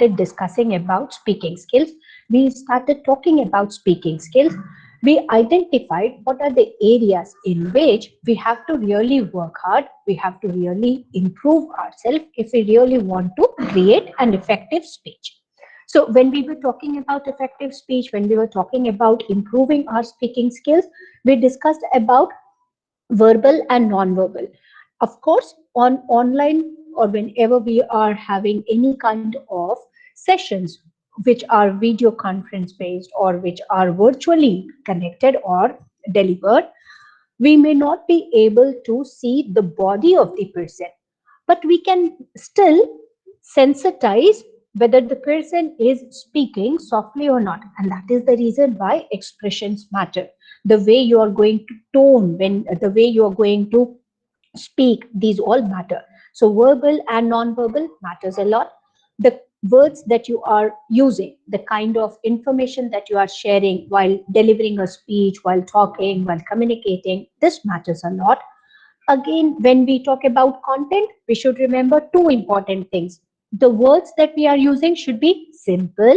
started discussing about speaking skills. We started talking about speaking skills. We identified what are the areas in which we have to really work hard, we have to really improve ourselves if we really want to create an effective speech. So when we were talking about effective speech, when we were talking about improving our speaking skills, we discussed about verbal and non-verbal. Of course, on online or whenever we are having any kind of sessions which are video conference based or which are virtually connected or delivered, we may not be able to see the body of the person, but we can still sensitize whether the person is speaking softly or not. And that is the reason why expressions matter. The way you are going to tone, when the way you are going to speak, these all matter. So verbal and non-verbal matters a lot. The words that you are using, the kind of information that you are sharing while delivering a speech, while talking, while communicating, this matters a lot. Again, when we talk about content, we should remember two important things. The words that we are using should be simple,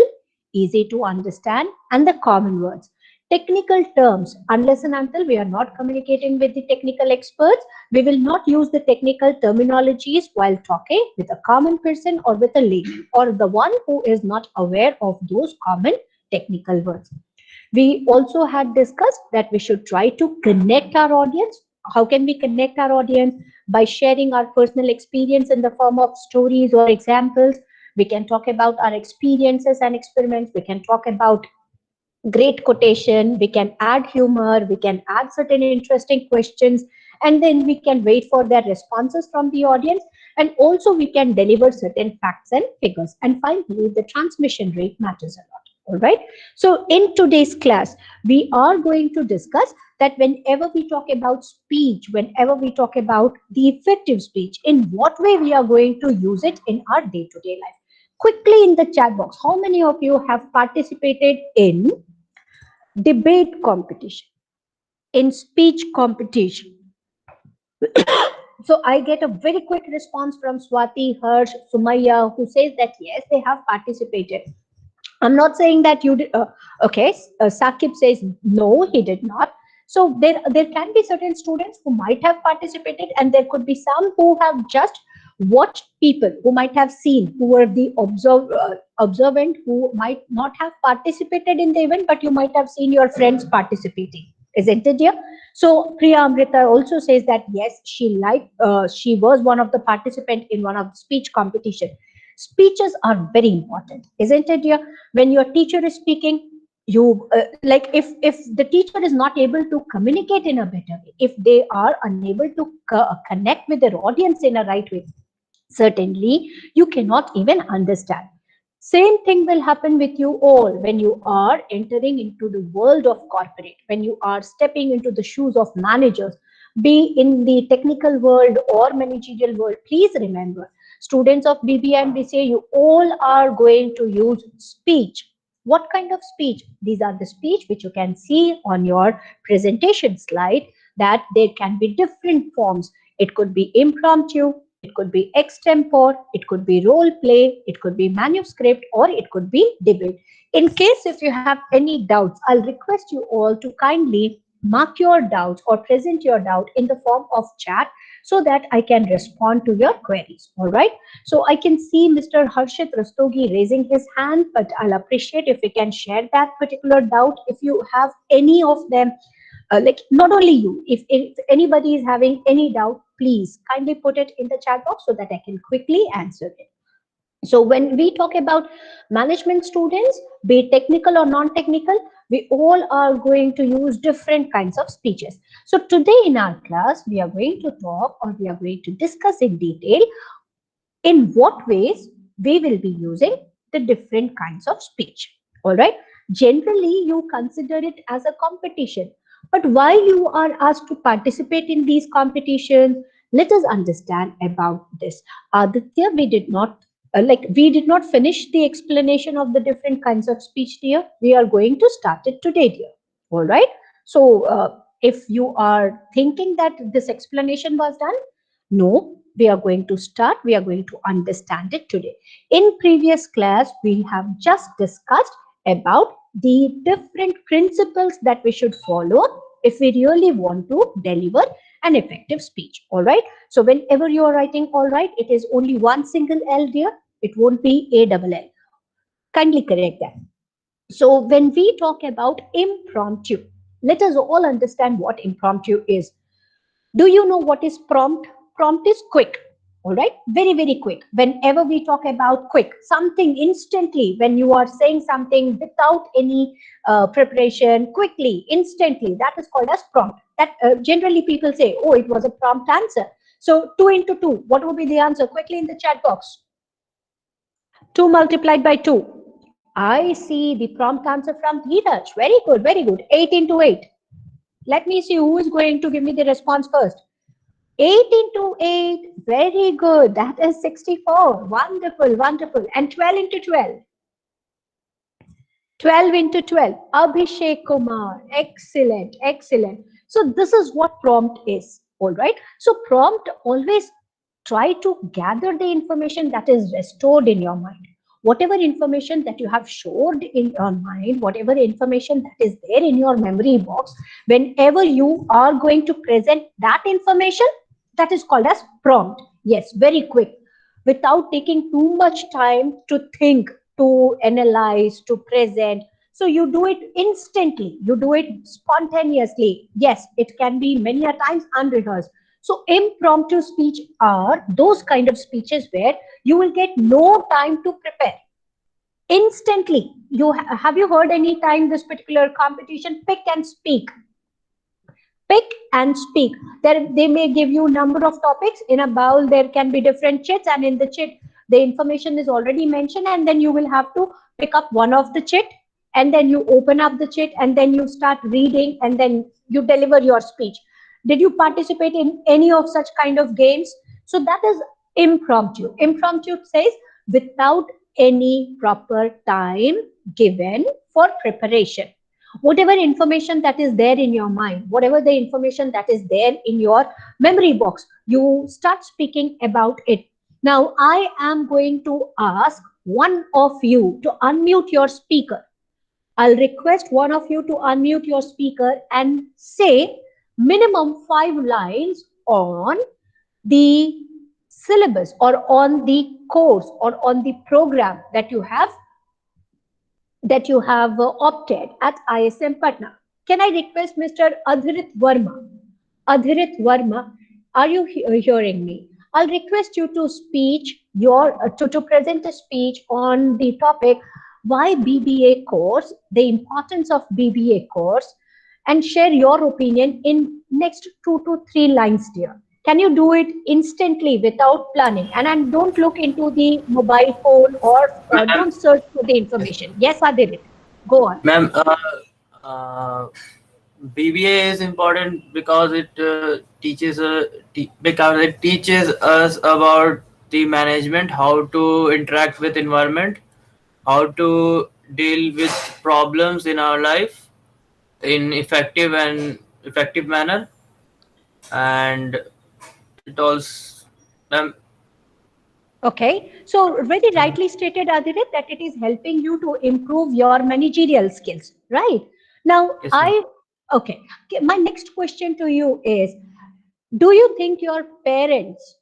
easy to understand, and the common words. Technical terms, unless and until we are not communicating with the technical experts, we will not use the technical terminologies while talking with a common person or with a layman or the one who is not aware of those common technical words. We also had discussed that we should try to connect our audience. How can we connect our audience? By sharing our personal experience in the form of stories or examples. We can talk about our experiences and experiments. We can talk about great quotation. We can add humor. We can add certain interesting questions. And then we can wait for their responses from the audience. And also we can deliver certain facts and figures. And finally, the transmission rate matters a lot. All right. So in today's class, we are going to discuss that whenever we talk about speech, whenever we talk about the effective speech, in what way we are going to use it in our day-to-day life. Quickly in the chat box, how many of you have participated in debate competition, in speech competition? So I get a very quick response from Swati, Harsh, Sumaya, who says that yes, they have participated. I'm not saying that you did. Okay, Sakib says no, he did not. So there can be certain students who might have participated, and there could be some who have just watched people who might have seen, who were the observant, who might not have participated in the event, but you might have seen your friends participating. Isn't it, dear? So Priya Amrita also says that yes, she was one of the participant in one of the speech competition. Speeches are very important, isn't it, dear? When your teacher is speaking, you like if the teacher is not able to communicate in a better way, if they are unable to connect with their audience in a right way, certainly you cannot even understand. Same thing will happen with you all when you are entering into the world of corporate, when you are stepping into the shoes of managers, be in the technical world or managerial world. Please remember, students of BBA and BCA, you all are going to use speech. What kind of speech? These are the speech which you can see on your presentation slide, that there can be different forms. It could be impromptu, it could be extempore, it could be role play, it could be manuscript, or it could be debate. In case if you have any doubts, I'll request you all to kindly mark your doubts or present your doubt in the form of chat so that I can respond to your queries. All right. So I can see Mr. Harshit Rastogi raising his hand, but I'll appreciate if you can share that particular doubt. If you have any of them, like not only you, if anybody is having any doubt, please kindly put it in the chat box so that I can quickly answer it. So when we talk about management students, be it technical or non-technical, we all are going to use different kinds of speeches. So today in our class, we are going to talk, or we are going to discuss in detail in what ways we will be using the different kinds of speech. All right. Generally, you consider it as a competition. But why you are asked to participate in these competitions, let us understand about this. Aditya, we did not finish the explanation of the different kinds of speech, dear. We are going to start it today, dear. All right. So if you are thinking that this explanation was done, no, we are going to start. We are going to understand it today. In previous class, we have just discussed about the different principles that we should follow if we really want to deliver an effective speech. All right. So whenever you are writing all right, it is only one single L there. It won't be a double L. Kindly correct that. So when we talk about impromptu, let us all understand what impromptu is. Do you know what is prompt? Prompt is quick. All right, very, very quick. Whenever we talk about quick, something instantly, when you are saying something without any preparation, quickly, instantly, that is called as prompt. That generally people say, oh, it was a prompt answer. So 2 into 2, what would be the answer? Quickly in the chat box. 2 multiplied by 2. I see the prompt answer from Dheeraj. Very good, very good. 8 into 8. Let me see who is going to give me the response first. 8 into 8. Very good. That is 64. Wonderful, wonderful. And 12 into 12. 12 into 12. Abhishek Kumar. Excellent, excellent. So this is what prompt is. All right. So prompt, always try to gather the information that is restored in your mind. Whatever information that you have stored in your mind, whatever information that is there in your memory box, whenever you are going to present that information, that is called as prompt. Yes, very quick, without taking too much time to think, to analyze, to present. So you do it instantly, you do it spontaneously. Yes, it can be many a times unrehearsed. So impromptu speech are those kind of speeches where you will get no time to prepare. Instantly, have you heard any time this particular competition, pick and speak? Pick and speak. There, they may give you number of topics in a bowl. There can be different chits, and in the chit, the information is already mentioned, and then you will have to pick up one of the chit, and then you open up the chit, and then you start reading, and then you deliver your speech. Did you participate in any of such kind of games? So that is impromptu. Impromptu says without any proper time given for preparation. Whatever information that is there in your mind, whatever the information that is there in your memory box, you start speaking about it. Now, I am going to ask one of you to unmute your speaker. I'll request one of you to unmute your speaker and say minimum 5 lines on the syllabus or on the course or on the program that you have opted at ISM Patna. Can I request Mr. Adhirit Verma? Adhirit Verma, are you hearing me? I'll request you to to present a speech on the topic why BBA course, the importance of BBA course, and share your opinion in next 2 to 3 lines, dear. Can you do it instantly without planning? And don't look into the mobile phone or Ma'am, don't search for the information. Yes, Adirit, go on. ma'am, uh, BBA is important because it because it teaches us about the management, how to interact with environment, how to deal with problems in our life in effective manner, and it also, ma'am. Okay, so very rightly stated, Adirit, that it is helping you to improve your managerial skills, right? Now, Yes, ma'am. okay, my next question to you is, do you think your parents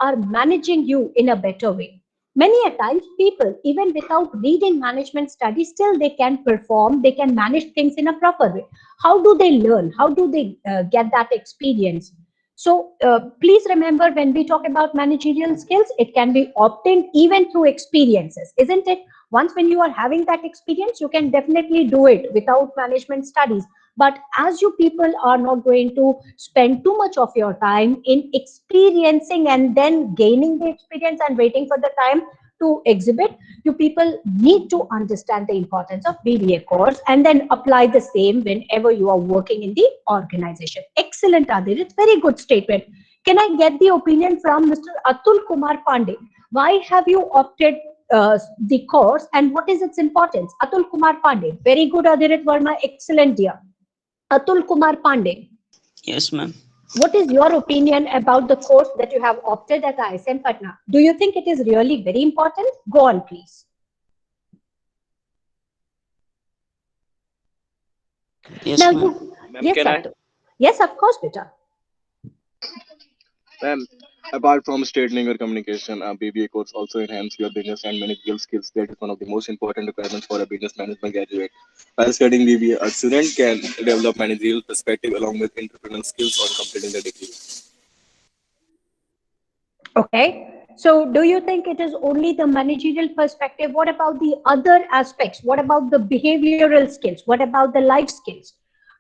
are managing you in a better way? Many a times people, even without reading management studies, still they can perform, they can manage things in a proper way. How do they learn? How do they get that experience? So please remember, when we talk about managerial skills, it can be obtained even through experiences, isn't it? Once when you are having that experience, you can definitely do it without management studies. But as you people are not going to spend too much of your time in experiencing and then gaining the experience and waiting for the time to exhibit, you people need to understand the importance of BBA course and then apply the same whenever you are working in the organization. Excellent, Adir. It's very good statement. Can I get the opinion from Mr. Atul Kumar Pandey? Why have you opted the course and what is its importance? Atul Kumar Pandey. Very good, Adirit Verma. Excellent, dear. Atul Kumar Pandey. Yes, ma'am. What is your opinion about the course that you have opted at ISM Patna? Do you think it is really very important? Go on, please. Yes, Now, ma'am. Ma'am, yes, can I? Atul. Yes, of course, beta. Ma'am, apart from straightening your communication, BBA course also enhance your business and managerial skills. That is one of the most important requirements for a business management graduate. While studying BBA, a student can develop managerial perspective along with entrepreneurial skills on completing the degree. Okay. So, do you think it is only the managerial perspective? What about the other aspects? What about the behavioral skills? What about the life skills?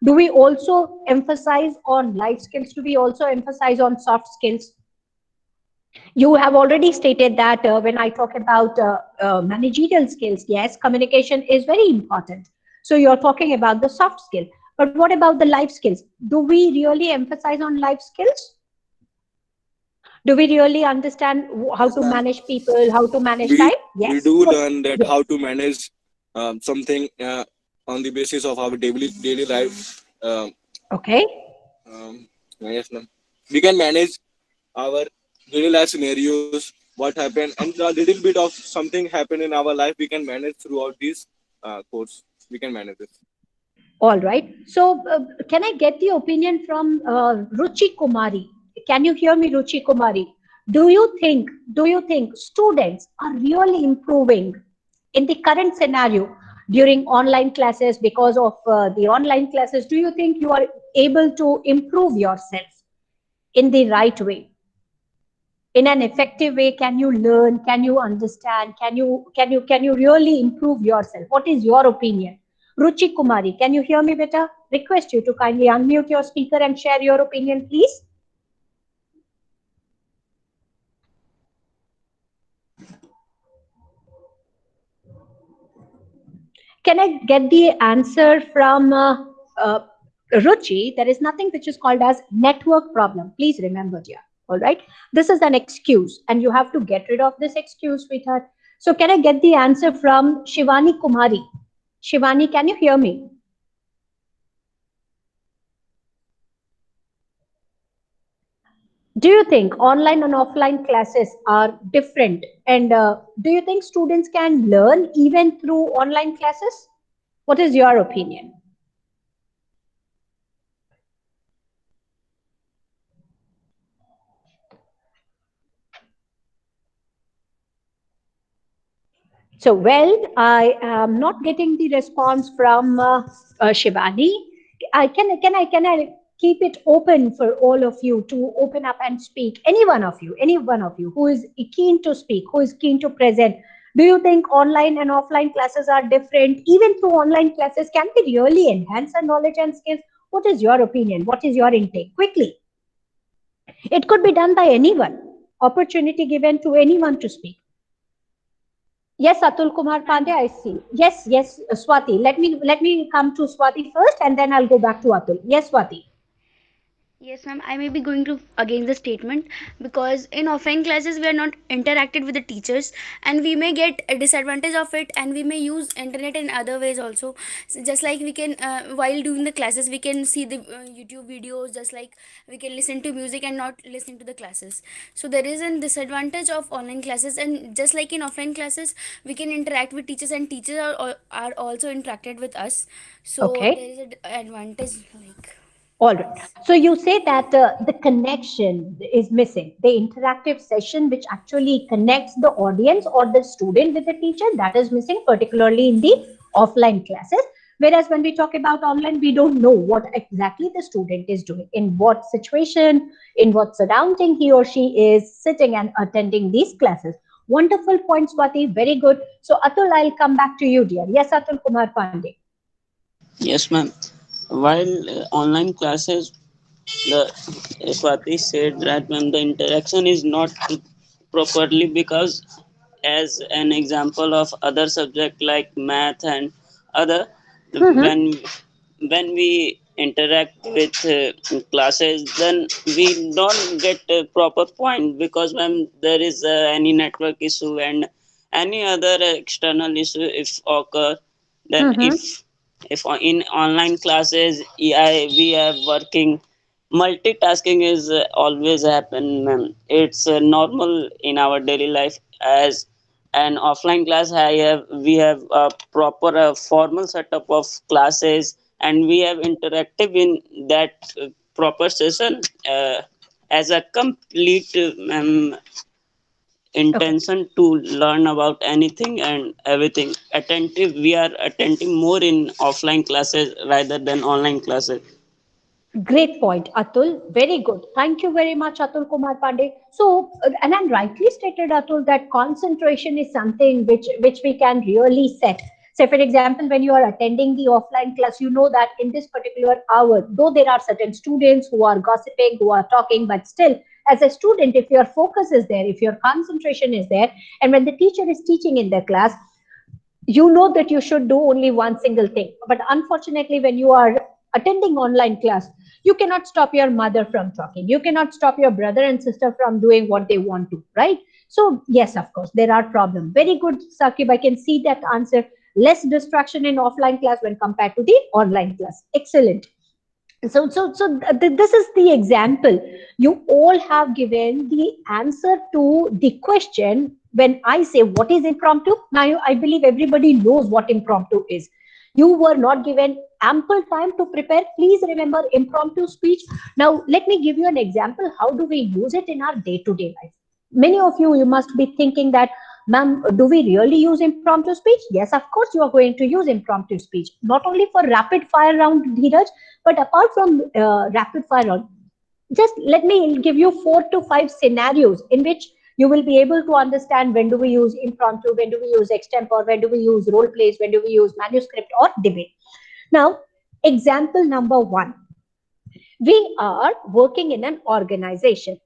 Do we also emphasize on life skills? Do we also emphasize on soft skills? You have already stated that when I talk about managerial skills, yes, communication is very important. So you're talking about the soft skill. But what about the life skills? Do we really emphasize on life skills? Do we really understand how Yes, to ma'am. manage people, how to manage We time? we Yes. do What? learn that Yes. how to manage something on the basis of our daily life. Okay. Yes, ma'am. We can manage our daily life scenarios, what happened, and a little bit of something happen in our life. We can manage throughout this course. We can manage this. All right. So, can I get the opinion from Ruchi Kumari? Can you hear me, Ruchi Kumari? Do you think students are really improving in the current scenario during online classes because of the online classes? Do you think you are able to improve yourself in the right way? In an effective way, can you learn, can you understand, can you really improve yourself? What is your opinion? Ruchi Kumari, can you hear me better? Request you to kindly unmute your speaker and share your opinion, please. Can I get the answer from uh, Ruchi? There is nothing which is called as network problem. Please remember, dear. All right. This is an excuse, and you have to get rid of this excuse, sweetheart. So, can I get the answer from Shivani Kumari? Shivani, can you hear me? Do you think online and offline classes are different? And do you think students can learn even through online classes? What is your opinion? So, well, I am not getting the response from Shivani. Can I keep it open for all of you to open up and speak? Any one of you who is keen to speak, who is keen to present. Do you think online and offline classes are different? Even through online classes, can we really enhance our knowledge and skills? What is your opinion? What is your intake? Quickly, it could be done by anyone. Opportunity given to anyone to speak. Yes, Atul Kumar Pandey, I see. Yes, Swati. Let me come to Swati first, and then I'll go back to Atul. Yes, Swati. Yes, ma'am. I may be going to against the statement because in offline classes we are not interacted with the teachers, and we may get a disadvantage of it, and we may use internet in other ways also. So just like we can, while doing the classes, we can see the YouTube videos. Just like we can listen to music and not listening to the classes. So there is a disadvantage of online classes, and just like in offline classes, we can interact with teachers, and teachers are also interacted with us. So there Okay. is an advantage like. All right. So you say that the connection is missing. The interactive session, which actually connects the audience or the student with the teacher, that is missing, particularly in the offline classes. Whereas when we talk about online, we don't know what exactly the student is doing, in what situation, in what surrounding he or she is sitting and attending these classes. Wonderful point, Swati. Very good. So Atul, I'll come back to you, dear. Yes, Atul Kumar Pandey. Yes, ma'am. While online classes, the Swati said that when the interaction is not properly, because as an example of other subject like math and other, Mm-hmm. when we interact with classes, then we don't get a proper point, because when there is any network issue and any other external issue if occur, then Mm-hmm. if in online classes, yeah, we are working Multitasking is always happen, ma'am. It's normal in our daily life. As an offline class, we have a proper formal setup of classes, and we have interactive in that proper session as a complete Okay. intention to learn about anything and everything. Attentive, we are attentive more in offline classes rather than online classes. Great point, Atul. Very good. Thank you very much, Atul Kumar Pandey. So, and I'm rightly stated, Atul, that concentration is something which we can really set. Say, for example, when you are attending the offline class, you know that in this particular hour, though there are certain students who are gossiping, who are talking, but still, as a student, if your focus is there, if your concentration is there, and when the teacher is teaching in the class, you know that you should do only one single thing. But unfortunately, when you are attending online class, you cannot stop your mother from talking, you cannot stop your brother and sister from doing what they want to, right? So yes, of course there are problems. Very good, Sakib, I can see that answer. Less distraction in offline class when compared to the online class. Excellent. This is the example. You all have given the answer to the question. When I say what is impromptu, now I believe everybody knows what impromptu is. You were not given ample time to prepare. Please remember impromptu speech. Now let me give you an example. How do we use it in our day to day life? Many of you must be thinking that, ma'am, do we really use impromptu speech? Yes, of course you are going to use impromptu speech, not only for rapid fire round, Dheeraj, but apart from rapid fire round, just let me give you 4 to 5 scenarios in which you will be able to understand when do we use impromptu, when do we use extempore, when do we use role plays, when do we use manuscript or debate. Now, example number one: we are working in an organization.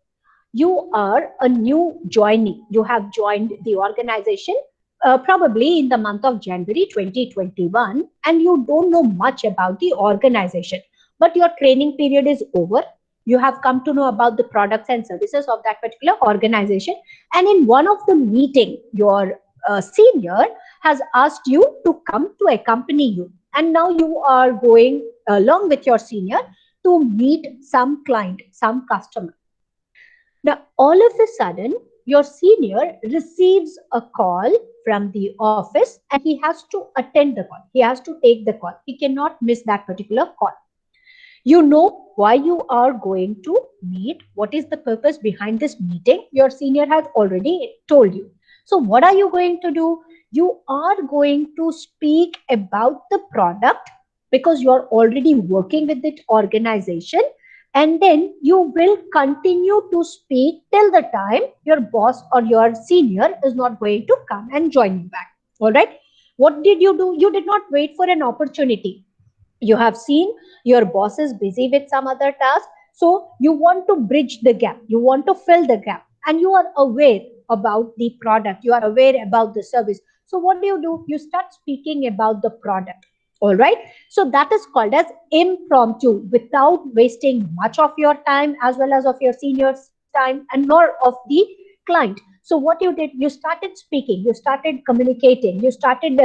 You are a new joinee. You have joined the organization probably in the month of January 2021, and you don't know much about the organization, but your training period is over. You have come to know about the products and services of that particular organization, and in one of the meeting, your senior has asked you to come to accompany you, and now you are going along with your senior to meet some client, some customer. Now, all of a sudden, your senior receives a call from the office and he has to attend the call. He has to take the call. He cannot miss that particular call. You know why you are going to meet, what is the purpose behind this meeting. Your senior has already told you. So, what are you going to do? You are going to speak about the product because you are already working with the organization, and then you will continue to speak till the time your boss or your senior is not going to come and join you back. All right. What did you do? You did not wait for an opportunity. You have seen your boss is busy with some other task, so you want to bridge the gap, you want to fill the gap, and you are aware about the product, you are aware about the service. So what do? You start speaking about the product. All right. So that is called as impromptu, without wasting much of your time as well as of your senior's time and nor of the client. So what you did, you started speaking, you started communicating, you started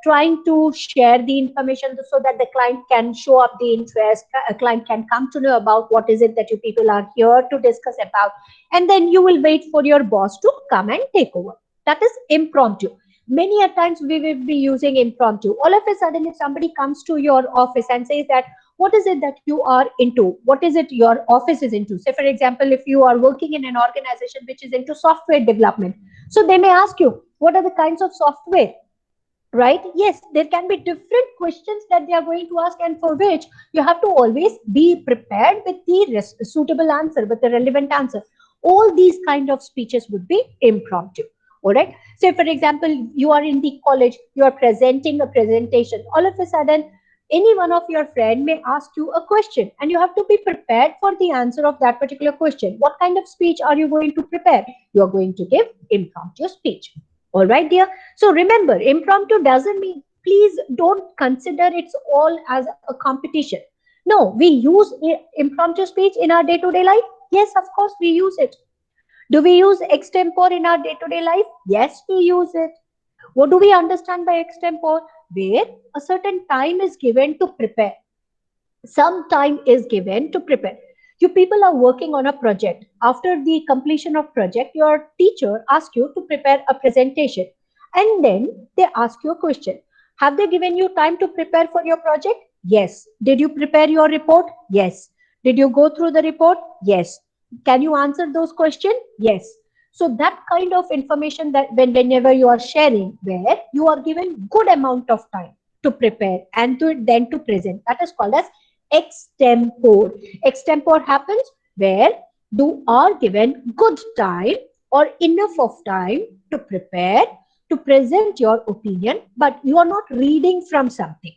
trying to share the information so that the client can show up the interest, a client can come to know about what is it that you people are here to discuss about, and then you will wait for your boss to come and take over. That is impromptu. Many a times we will be using impromptu. All of a sudden, if somebody comes to your office and says that, what is it that you are into? What is it your office is into? Say, for example, if you are working in an organization which is into software development, so they may ask you, what are the kinds of software? Right? Yes, there can be different questions that they are going to ask, and for which you have to always be prepared with the suitable answer, with the relevant answer. All these kind of speeches would be impromptu. All right. So for example, you are in the college, you are presenting a presentation. All of a sudden, any one of your friend may ask you a question, and you have to be prepared for the answer of that particular question. What kind of speech are you going to prepare? You are going to give impromptu speech. All right, dear. So remember, impromptu doesn't mean, please don't consider it's all as a competition. No, we use impromptu speech in our day-to-day life. Yes, of course, we use it. Do we use extempore in our day-to-day life? Yes, we use it. What do we understand by extempore? Where a certain time is given to prepare. Some time is given to prepare. You people are working on a project. After the completion of project, your teacher asks you to prepare a presentation, and then they ask you a question. Have they given you time to prepare for your project? Yes. Did you prepare your report? Yes. Did you go through the report? Yes. Can you answer those questions? Yes. So that kind of information, that whenever you are sharing, where you are given good amount of time to prepare and to then to present, that is called as extempore. Extempore happens where you are given good time or enough of time to prepare, to present your opinion, but you are not reading from something.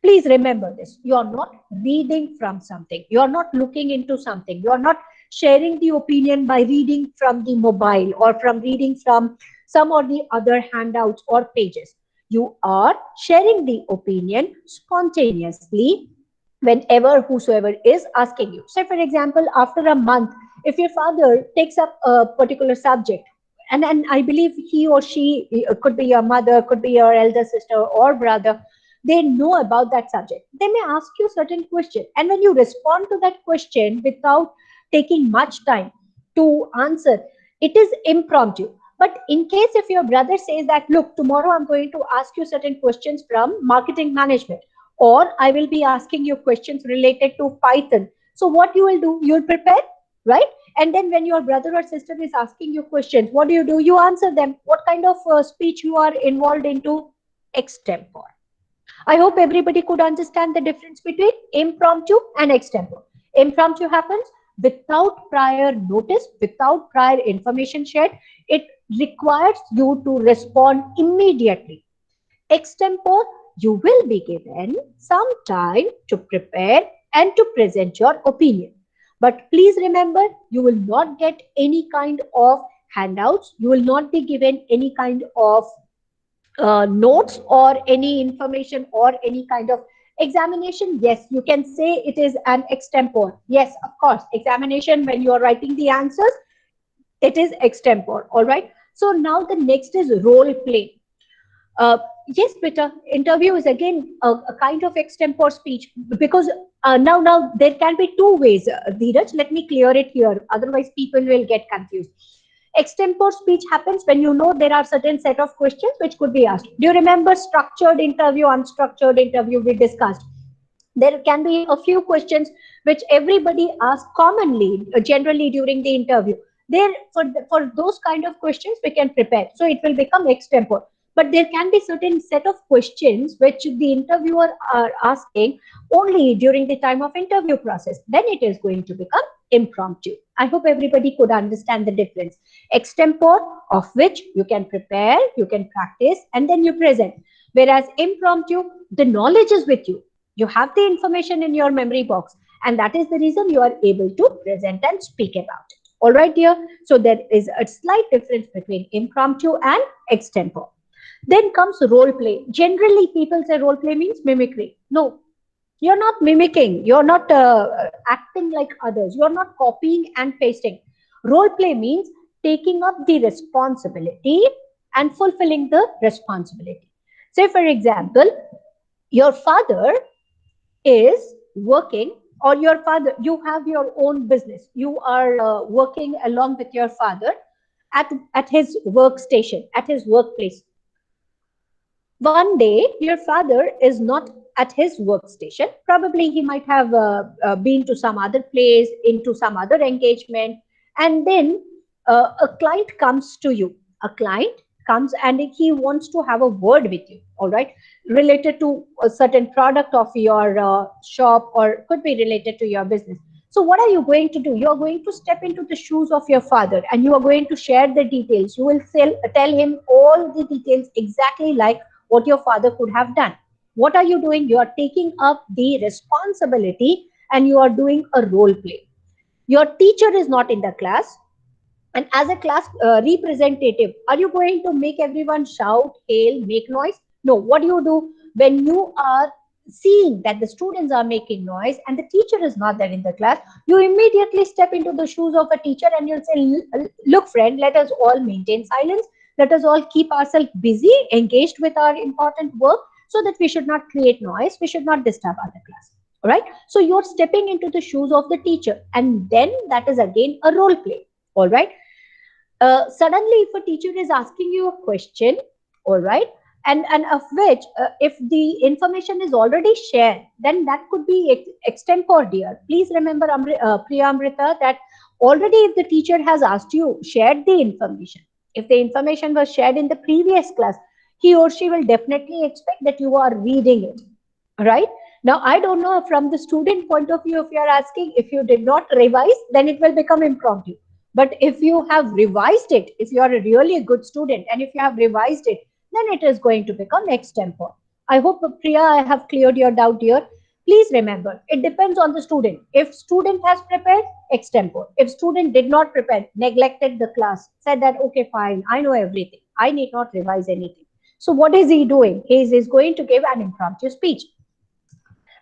Please remember this. You are not reading from something. You are not looking into something. You are not sharing the opinion by reading from the mobile or from reading from some or the other handouts or pages. You are sharing the opinion spontaneously whenever whosoever is asking you. Say, for example, after a month, if your father takes up a particular subject, and I believe he or she, could be your mother, could be your elder sister or brother, they know about that subject. They may ask you certain question, and when you respond to that question without taking much time to answer, it is impromptu. But in case if your brother says that, look, tomorrow I'm going to ask you certain questions from marketing management, or I will be asking you questions related to Python. So what you will do, you'll prepare, right? And then when your brother or sister is asking you questions, what do? You answer them. What kind of speech you are involved into? Extempore. I hope everybody could understand the difference between impromptu and extempore. Impromptu happens without prior notice, without prior information shared. It requires you to respond immediately. Extempore, you will be given some time to prepare and to present your opinion. But please remember, you will not get any kind of handouts. You will not be given any kind of notes or any information or any kind of examination. Yes, you can say it is an extempore. Yes, of course, examination when you are writing the answers, it is extempore. All right. So now the next is role play. Yes, Peter, interview is again a kind of extempore speech, because now there can be two ways, Dheeraj. Let me clear it here. Otherwise, people will get confused. Extempore speech happens when you know there are certain set of questions which could be asked. Do you remember structured interview, unstructured interview we discussed? There can be a few questions which everybody asks commonly, generally during the interview. There, for those kind of questions, we can prepare. So it will become extempore. But there can be certain set of questions which the interviewer are asking only during the time of interview process. Then it is going to become impromptu. I hope everybody could understand the difference. Extempore, of which you can prepare, you can practice, and then you present. Whereas impromptu, the knowledge is with you. You have the information in your memory box, and that is the reason you are able to present and speak about it. All right, dear. So there is a slight difference between impromptu and extempore. Then comes role play. Generally, people say role play means mimicry. No, you're not mimicking. You're not acting like others. You're not copying and pasting. Role play means taking up the responsibility and fulfilling the responsibility. Say, for example, your father is working, or your father, you have your own business. You are working along with your father at his workstation, at his workplace. One day, your father is not at his workstation. Probably he might have been to some other place, into some other engagement, and then a client comes to you. A client comes and he wants to have a word with you, all right, related to a certain product of your shop, or could be related to your business. So what are you going to do? You are going to step into the shoes of your father, and you are going to share the details. You will tell him all the details exactly like what your father could have done. What are you doing? You are taking up the responsibility and you are doing a role play. Your teacher is not in the class, and as a class representative, are you going to make everyone shout, hail, make noise? No. What do you do when you are seeing that the students are making noise and the teacher is not there in the class? You immediately step into the shoes of a teacher and you'll say, look, friend, let us all maintain silence. Let us all keep ourselves busy, engaged with our important work, so that we should not create noise. We should not disturb other class. right? So you're stepping into the shoes of the teacher, and then that is again a role play. All right. Suddenly, if a teacher is asking you a question, all right, and of which, if the information is already shared, then that could be extempore, dear. Please remember, Priya Amrita, that already if the teacher has asked you, shared the information, if the information was shared in the previous class, he or she will definitely expect that you are reading it, right? Now, I don't know, from the student point of view, if you are asking, if you did not revise, then it will become impromptu. But if you have revised it, if you are a really good student and if you have revised it, then it is going to become extempore. I hope, Priya, I have cleared your doubt here. Please remember, it depends on the student. If student has prepared, extempore. If student did not prepare, neglected the class, said that okay, fine, I know everything, I need not revise anything, so what is he doing? He is going to give an impromptu speech.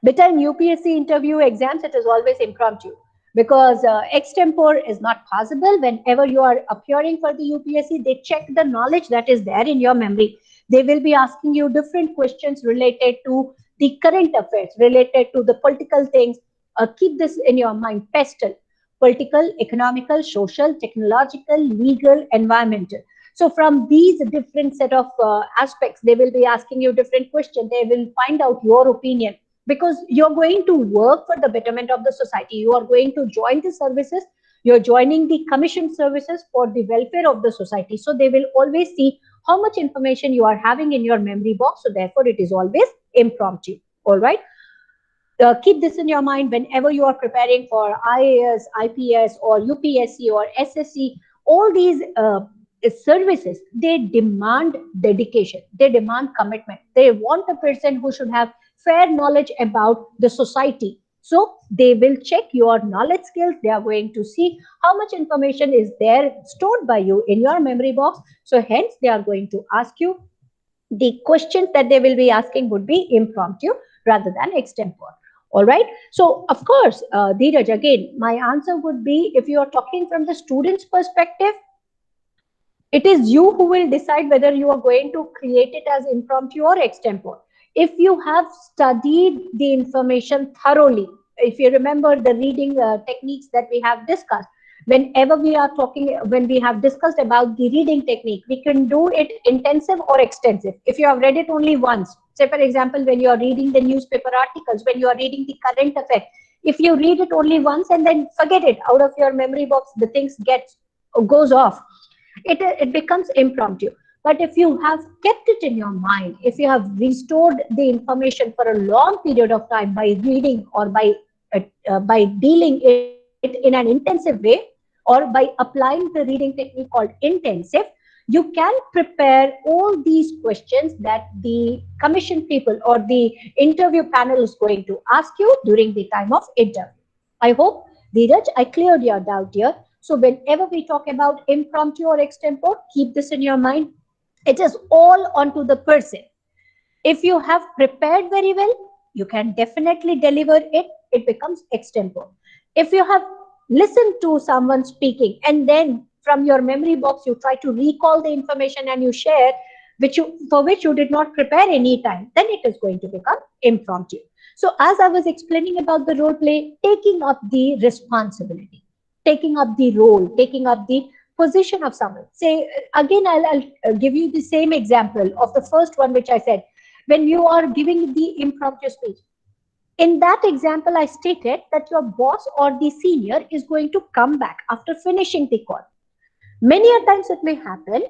But in UPSC interview exams, it is always impromptu, because extempore is not possible. Whenever you are appearing for the UPSC, they check the knowledge that is there in your memory. They will be asking you different questions related to the current affairs, related to the political things. Keep this in your mind: pestle, political, economical, social, technological, legal, environmental. So from these different set of aspects, they will be asking you different questions. They will find out your opinion, because you're going to work for the betterment of the society. You are going to join the services. You're joining the commission services for the welfare of the society. So they will always see how much information you are having in your memory box. So therefore, it is always impromptu. All right. Keep this in your mind whenever you are preparing for IAS, IPS, or UPSC or SSC. All these services, they demand dedication, they demand commitment. They want a person who should have fair knowledge about the society. So they will check your knowledge skills. They are going to see how much information is there stored by you in your memory box. So hence, they are going to ask you, the questions that they will be asking would be impromptu rather than extempore. All right. So, of course, Dheeraj, again, my answer would be, if you are talking from the student's perspective, it is you who will decide whether you are going to create it as impromptu or extempore. If you have studied the information thoroughly, if you remember the reading techniques that we have discussed, whenever we are talking, when we have discussed about the reading technique, we can do it intensive or extensive. If you have read it only once, say for example, when you are reading the newspaper articles, when you are reading the current affairs, if you read it only once and then forget it out of your memory box, the things goes off, it becomes impromptu. But if you have kept it in your mind, if you have restored the information for a long period of time by reading, or by dealing it in an intensive way, or by applying the reading technique called intensive, you can prepare all these questions that the commission people or the interview panel is going to ask you during the time of interview. I hope, Dheeraj, I cleared your doubt here. So whenever we talk about impromptu or extempore, keep this in your mind. It is all onto the person. If you have prepared very well, you can definitely deliver it. It becomes extempore. If you have listened to someone speaking and then from your memory box you try to recall the information and you share, for which you did not prepare any time, then it is going to become impromptu. So as I was explaining about the role play, taking up the responsibility, taking up the role, taking up the position of someone. Say again, I'll give you the same example of the first one which I said. When you are giving the impromptu speech, in that example, I stated that your boss or the senior is going to come back after finishing the call. Many a times it may happen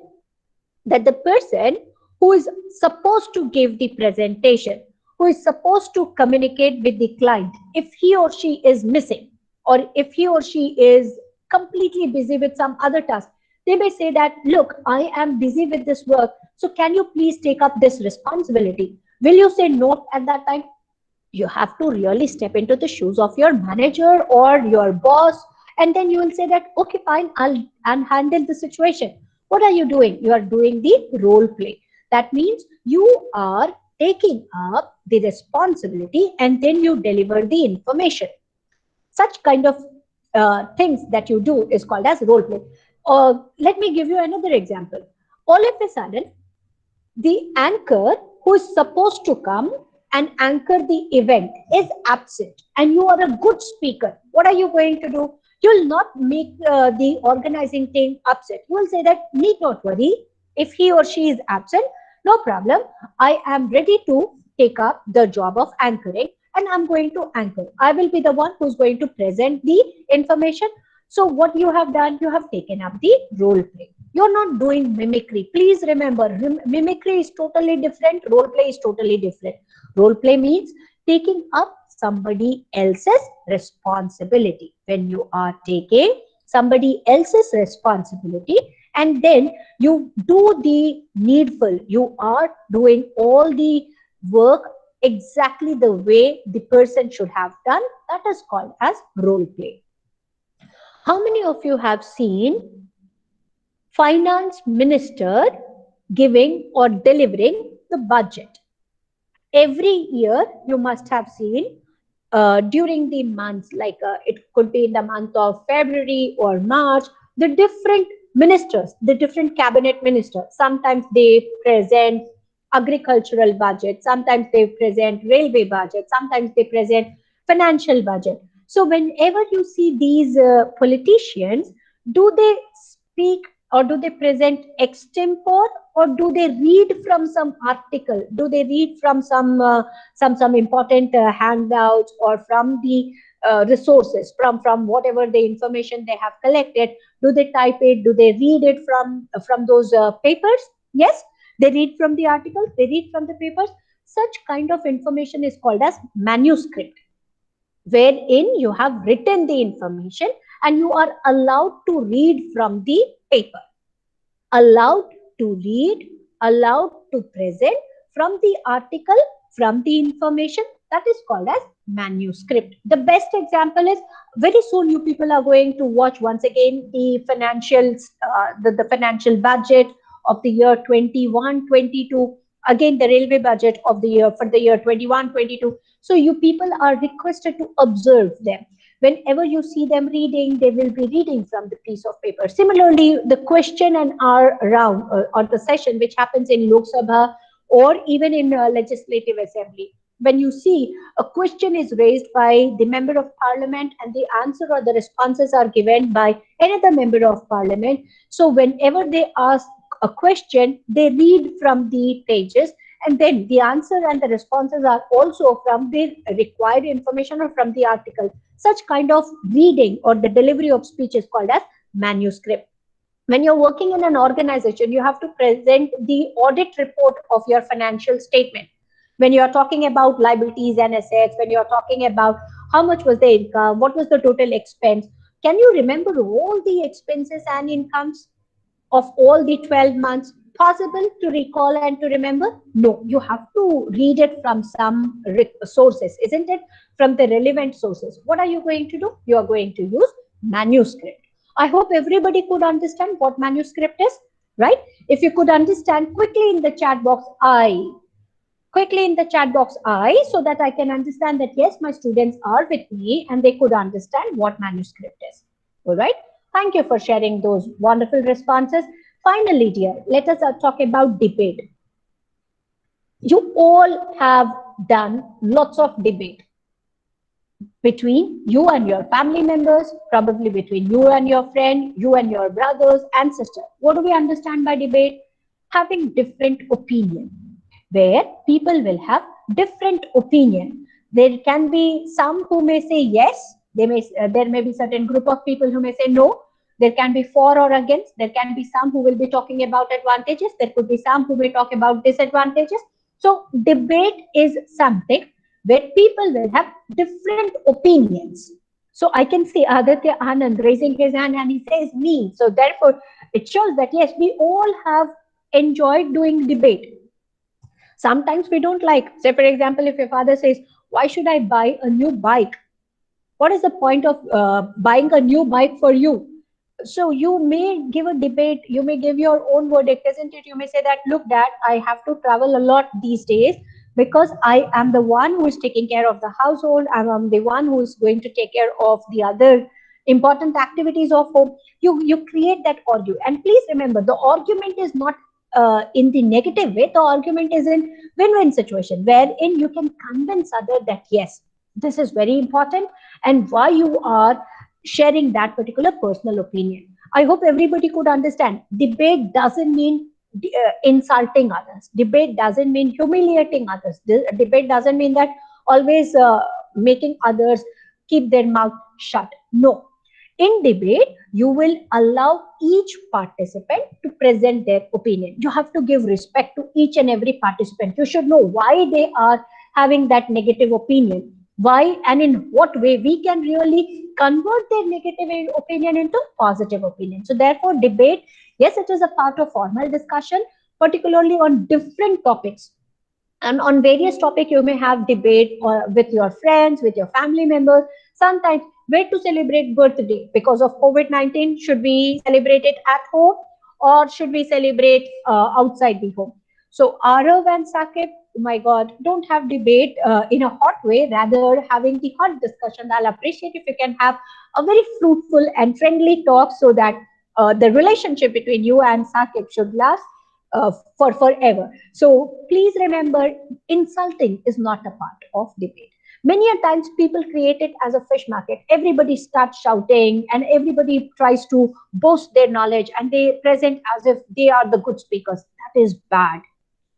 that the person who is supposed to give the presentation, who is supposed to communicate with the client, if he or she is missing, or if he or she is completely busy with some other task, they may say that, look, I am busy with this work, so can you please take up this responsibility? Will you say no at that time? You have to really step into the shoes of your manager or your boss, and then you will say that, okay, fine, I'll handle the situation. What are you doing? You are doing the role play. That means you are taking up the responsibility and then you deliver the information. Such kind of things that you do is called as role play. Let me give you another example. All of a sudden, the anchor who is supposed to come and anchor the event is absent and you are a good speaker, what are you going to do? You'll not make the organizing team upset. You will say that need not worry. If he or she is absent, no problem. I am ready to take up the job of anchoring and I'm going to anchor. I will be the one who's going to present the information. So what you have done, you have taken up the role play. You're not doing mimicry. Please remember, mimicry is totally different. Role play is totally different. Role play means taking up somebody else's responsibility. When you are taking somebody else's responsibility and then you do the needful, you are doing all the work exactly the way the person should have done, that is called as role play. How many of you have seen finance minister giving or delivering the budget? Every year you must have seen during the months, like it could be in the month of February or March, the different ministers, the different cabinet ministers, sometimes they present agricultural budget, sometimes they present railway budget, sometimes they present financial budget. So whenever you see these politicians, do they speak or do they present extempore or do they read from some article? Do they read from some important handouts or from the resources, from whatever the information they have collected? Do they type it? Do they read it from those papers? Yes, they read from the articles. They read from the papers. Such kind of information is called as manuscript, wherein you have written the information and you are allowed to read from the paper, allowed to read, allowed to present from the article, from the information, that is called as manuscript. The best example is very soon you people are going to watch once again the financial the financial budget of the year 21-22, again the railway budget of the year for the year 21-22. So you people are requested to observe them. Whenever you see them reading, they will be reading from the piece of paper. Similarly, the question and answer round or the session which happens in Lok Sabha or even in legislative assembly, when you see a question is raised by the member of parliament and the answer or the responses are given by another member of parliament. So whenever they ask a question, they read from the pages and then the answer and the responses are also from the required information or from the article. Such kind of reading or the delivery of speech is called as manuscript. When you're working in an organization, you have to present the audit report of your financial statement. When you're talking about liabilities and assets, when you're talking about how much was the income, what was the total expense, can you remember all the expenses and incomes of all the 12 months? Possible to recall and to remember? No, you have to read it from some sources, isn't it? From the relevant sources. What are you going to do? You are going to use manuscript. I hope everybody could understand what manuscript is, right? If you could understand quickly in the chat box, so that I can understand that yes, my students are with me and they could understand what manuscript is. All right. Thank you for sharing those wonderful responses. Finally, dear, let us talk about debate. You all have done lots of debate between you and your family members, probably between you and your friend, you and your brothers and sisters. What do we understand by debate? Having different opinion, where people will have different opinion. There can be some who may say yes, there may be certain group of people who may say no. There can be for or against. There can be some who will be talking about advantages. There could be some who may talk about disadvantages. So debate is something where people will have different opinions. So I can see Aditya Anand raising his hand and he says me. So therefore, it shows that yes, we all have enjoyed doing debate. Sometimes we don't like, say for example, if your father says, why should I buy a new bike? What is the point of buying a new bike for you? So you may give a debate, you may give your own verdict, isn't it? You may say that, look, Dad, I have to travel a lot these days because I am the one who is taking care of the household. I'm the one who is going to take care of the other important activities of home. You create that argument. And please remember, the argument is not in the negative way. The argument is in win-win situation wherein you can convince other that yes, this is very important and why you are sharing that particular personal opinion. I hope everybody could understand. Debate doesn't mean insulting others. Debate doesn't mean humiliating others. Debate doesn't mean that always making others keep their mouth shut. No. In debate, you will allow each participant to present their opinion. You have to give respect to each and every participant. You should know why they are having that negative opinion, why and in what way we can really convert their negative opinion into positive opinion. So therefore, debate, yes, it is a part of formal discussion, particularly on different topics. And on various topics, you may have debate with your friends, with your family members. Sometimes, where to celebrate birthday because of COVID-19? Should we celebrate it at home or should we celebrate outside the home? So, Arav and Sakib, oh my God, don't have debate in a hot way, rather having the hot discussion. I'll appreciate if you can have a very fruitful and friendly talk so that the relationship between you and Sakib should last for forever. So please remember, insulting is not a part of debate. Many a times people create it as a fish market. Everybody starts shouting and everybody tries to boast their knowledge and they present as if they are the good speakers. That is bad.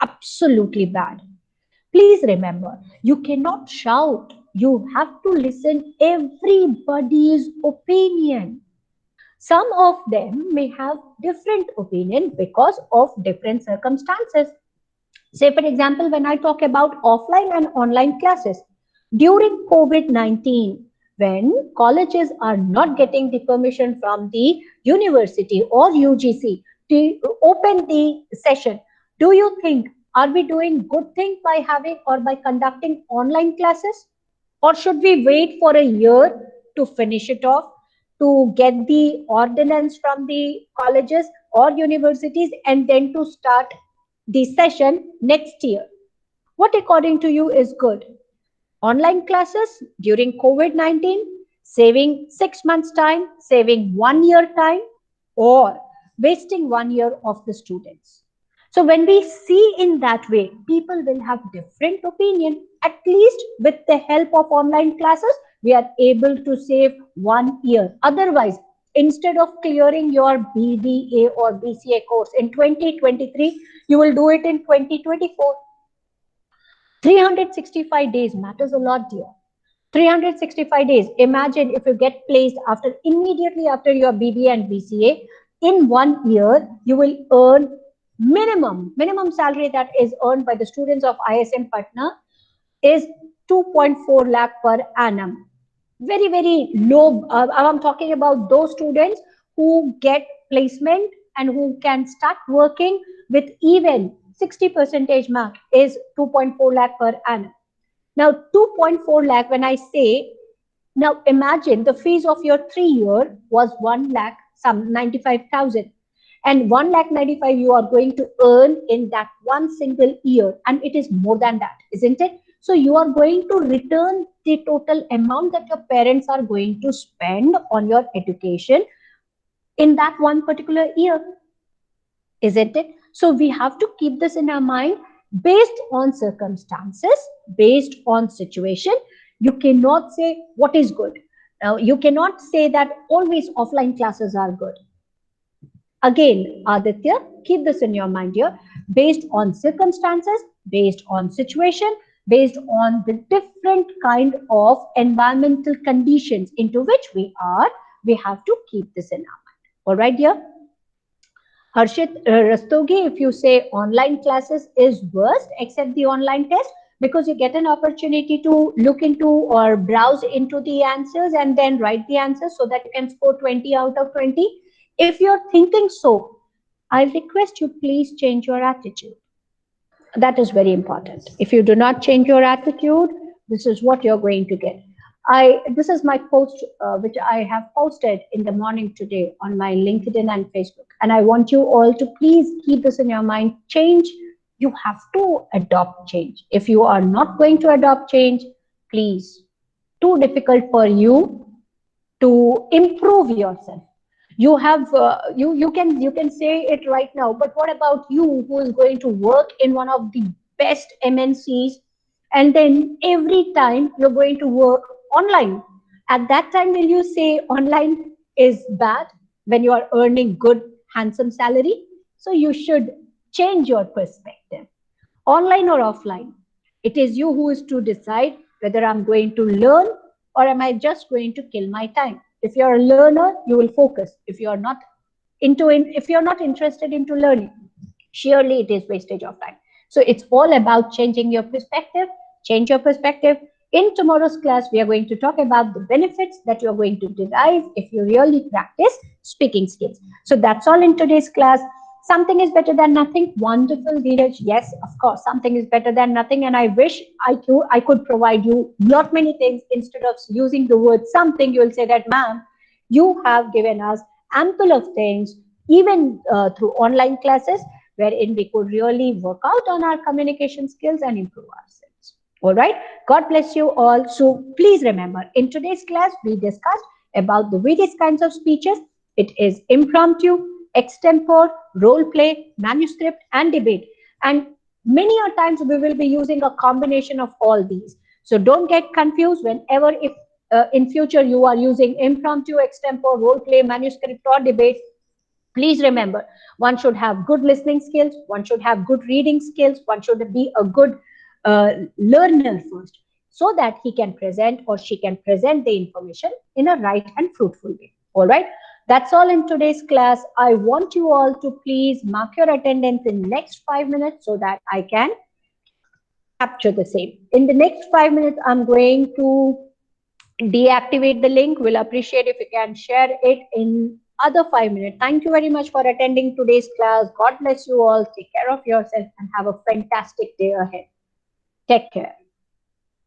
Absolutely bad. Please remember, you cannot shout. You have to listen everybody's opinion. Some of them may have different opinion because of different circumstances. Say, for example, when I talk about offline and online classes, during COVID-19, when colleges are not getting the permission from the university or UGC to open the session, do you think, are we doing good thing by having or by conducting online classes? Or should we wait for a year to finish it off, to get the ordinance from the colleges or universities, and then to start the session next year? What, according to you, is good? Online classes during COVID-19, saving 6 months' time, saving 1 year time, or wasting 1 year of the students? So when we see in that way, people will have different opinion. At least with the help of online classes, we are able to save 1 year. Otherwise, instead of clearing your BBA or BCA course in 2023, you will do it in 2024. 365 days matters a lot, dear. 365 days. Imagine if you get placed after immediately after your BBA and BCA, in 1 year, you will earn minimum salary that is earned by the students of ISM Patna is 2.4 lakh per annum. Very, very low. I'm talking about those students who get placement and who can start working with even 60 percentage mark is 2.4 lakh per annum. Now, 2.4 lakh, when I say, now imagine the fees of your 3 year was 1 lakh, some 95,000. And 1 lakh 95 you are going to earn in that one single year. And it is more than that, isn't it? So you are going to return the total amount that your parents are going to spend on your education in that one particular year, isn't it? So we have to keep this in our mind based on circumstances, based on situation. You cannot say what is good. Now, you cannot say that always offline classes are good. Again, Aditya, keep this in your mind here. Based on circumstances, based on situation, based on the different kind of environmental conditions into which we are, we have to keep this in our mind. All right, dear? Harshit Rastogi, if you say online classes is worst except the online test, because you get an opportunity to look into or browse into the answers and then write the answers so that you can score 20 out of 20. If you're thinking so, I request you please change your attitude. That is very important. If you do not change your attitude, this is what you're going to get. This is my post which I have posted in the morning today on my LinkedIn and Facebook, and I want you all to please keep this in your mind. Change, you have to adopt change. If you are not going to adopt change, please, too difficult for you to improve yourself. You have you can say it right now, but what about you who is going to work in one of the best MNCs, and then every time you're going to work online? At that time, will you say online is bad when you are earning good handsome salary? So you should change your perspective. Online or offline, it is you who is to decide whether I'm going to learn or am I just going to kill my time. If you're a learner, you will focus. If you're not if you're not interested into learning, surely it is wastage of time. So it's all about changing your perspective. Change your perspective. In tomorrow's class, we are going to talk about the benefits that you're going to derive if you really practice speaking skills. So that's all in today's class. Something is better than nothing. Wonderful, Dheeraj. Yes, of course, something is better than nothing. And I wish I could provide you not many things. Instead of using the word something, you will say that, ma'am, you have given us ample of things, even through online classes, wherein we could really work out on our communication skills and improve ourselves. All right. God bless you all. So please remember, in today's class, we discussed about the various kinds of speeches. It is impromptu, extempore, role play, manuscript, and debate. And many a times we will be using a combination of all these. So don't get confused whenever if in future you are using impromptu, extempore, role play, manuscript, or debate. Please remember, one should have good listening skills, one should have good reading skills, one should be a good learner first, so that he can present or she can present the information in a right and fruitful way. All right, that's all in today's class. I want you all to please mark your attendance in next 5 minutes so that I can capture the same. In the next 5 minutes, I'm going to deactivate the link. We'll appreciate if you can share it in other 5 minutes. Thank you very much for attending today's class. God bless you all. Take care of yourself and have a fantastic day ahead. Take care.